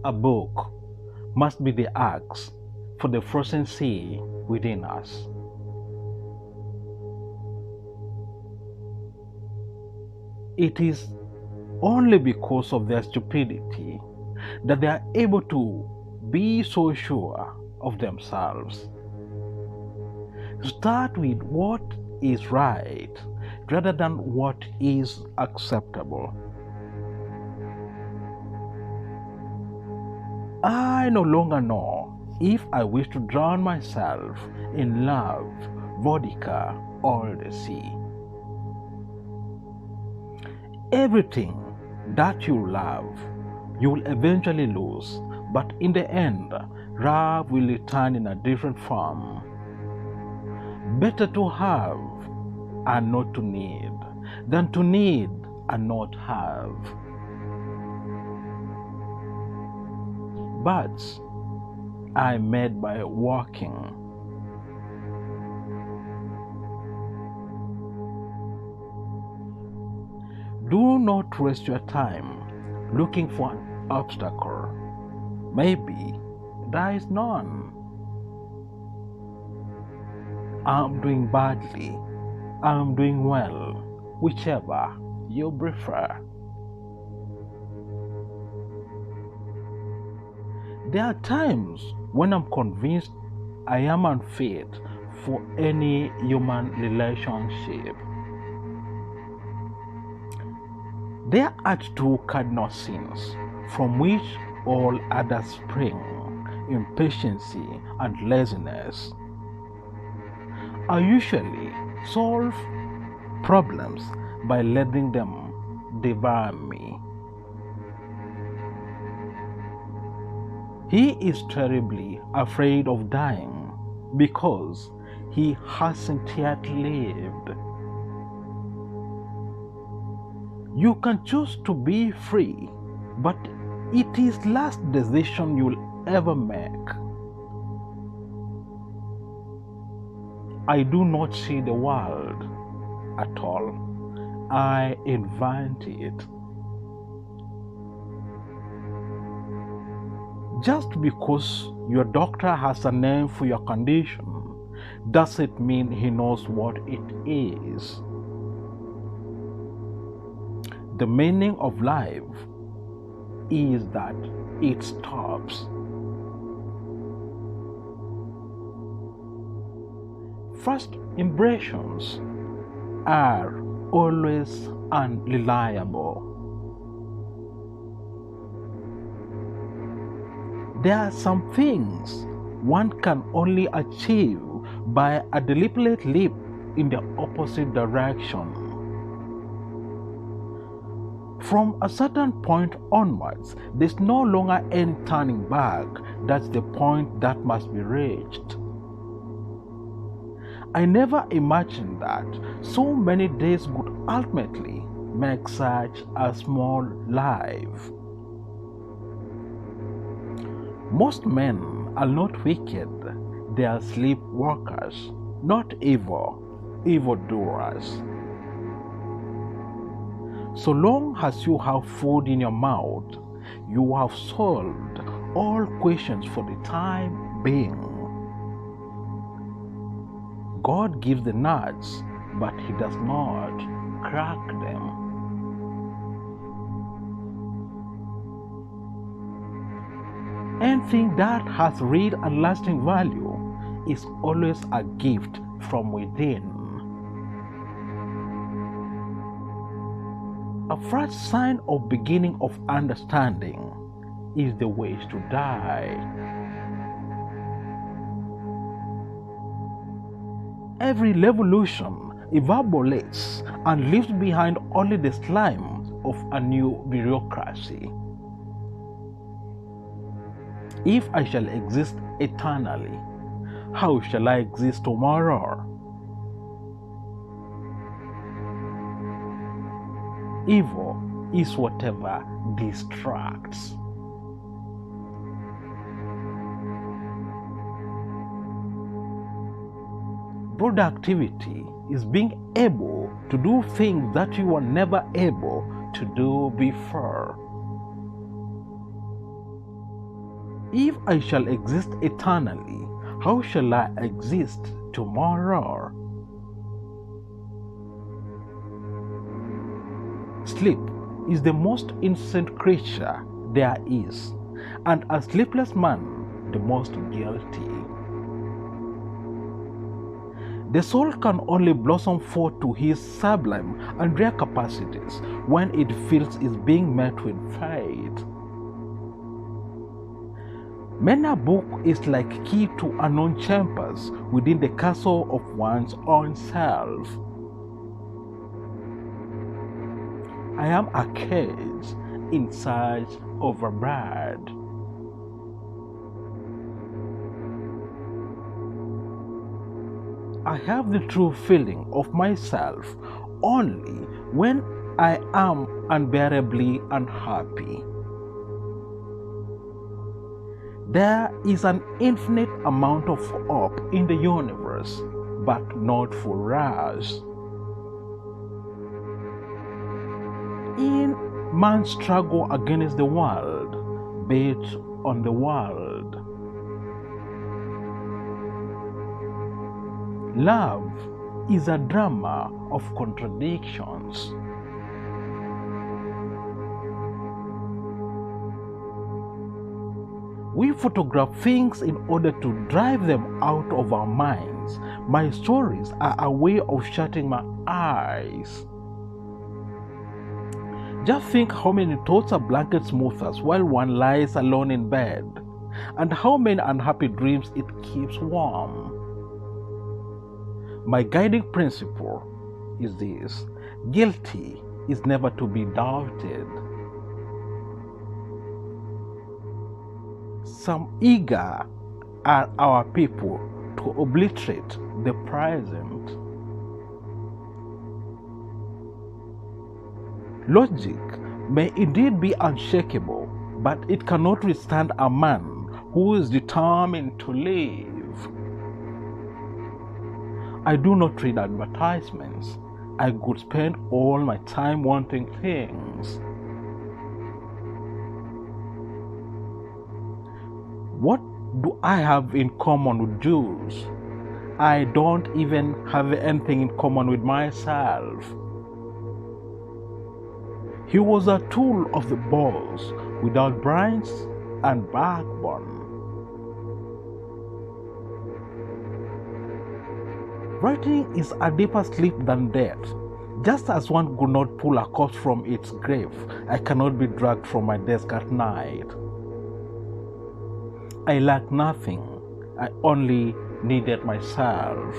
A book must be the axe for the frozen sea within us. It is only because of their stupidity that they are able to be so sure of themselves. Start with what is right rather than what is acceptable. I no longer know if I wish to drown myself in love, vodka, or the sea. Everything that you love, you will eventually lose, but in the end, love will return in a different form. Better to have and not to need than to need and not have. But I made by walking. Do not waste your time looking for an obstacle. Maybe there is none. I'm doing badly, I'm doing well, whichever you prefer. There are times when I'm convinced I am unfit for any human relationship. There are two cardinal sins from which all others spring: impatience and laziness. I usually solve problems by letting them devour me. He is terribly afraid of dying because he hasn't yet lived. You can choose to be free, but it is the last decision you'll ever make. I do not see the world at all. I invent it. Just because your doctor has a name for your condition doesn't mean he knows what it is. The meaning of life is that it stops. First impressions are always unreliable. There are some things one can only achieve by a deliberate leap in the opposite direction. From a certain point onwards, there's no longer any turning back. That's the point that must be reached. I never imagined that so many days would ultimately make such a small life. Most men are not wicked, they are sleepwalkers, not evildoers. So long as you have food in your mouth, you have solved all questions for the time being. God gives the nuts, but He does not crack them. Anything that has real and lasting value is always a gift from within. A first sign of beginning of understanding is the wish to die. Every revolution evaporates and leaves behind only the slime of a new bureaucracy. If I shall exist eternally, how shall I exist tomorrow? Evil is whatever distracts. Productivity is being able to do things that you were never able to do before. If I shall exist eternally, how shall I exist tomorrow? Sleep is the most innocent creature there is, and a sleepless man the most guilty. The soul can only blossom forth to his sublime and rare capacities when it feels it's being met with fate. Many a book is like key to unknown chambers within the castle of one's own self. I am a cage in search of a bird. I have the true feeling of myself only when I am unbearably unhappy. There is an infinite amount of hope in the universe, but not for us. In man's struggle against the world, based on the world, love is a drama of contradictions. We photograph things in order to drive them out of our minds. My stories are a way of shutting my eyes. Just think how many thoughts are blanket smoothers while one lies alone in bed, and how many unhappy dreams it keeps warm. My guiding principle is this: guilty is never to be doubted. Some eager are our people to obliterate the present. Logic may indeed be unshakable, but it cannot withstand a man who is determined to live. I do not read advertisements. I could spend all my time wanting things. What do I have in common with Jews? I don't even have anything in common with myself. He was a tool of the boss without brains and backbone. Writing is a deeper sleep than death. Just as one could not pull a corpse from its grave, I cannot be dragged from my desk at night. I lack nothing. I only needed myself.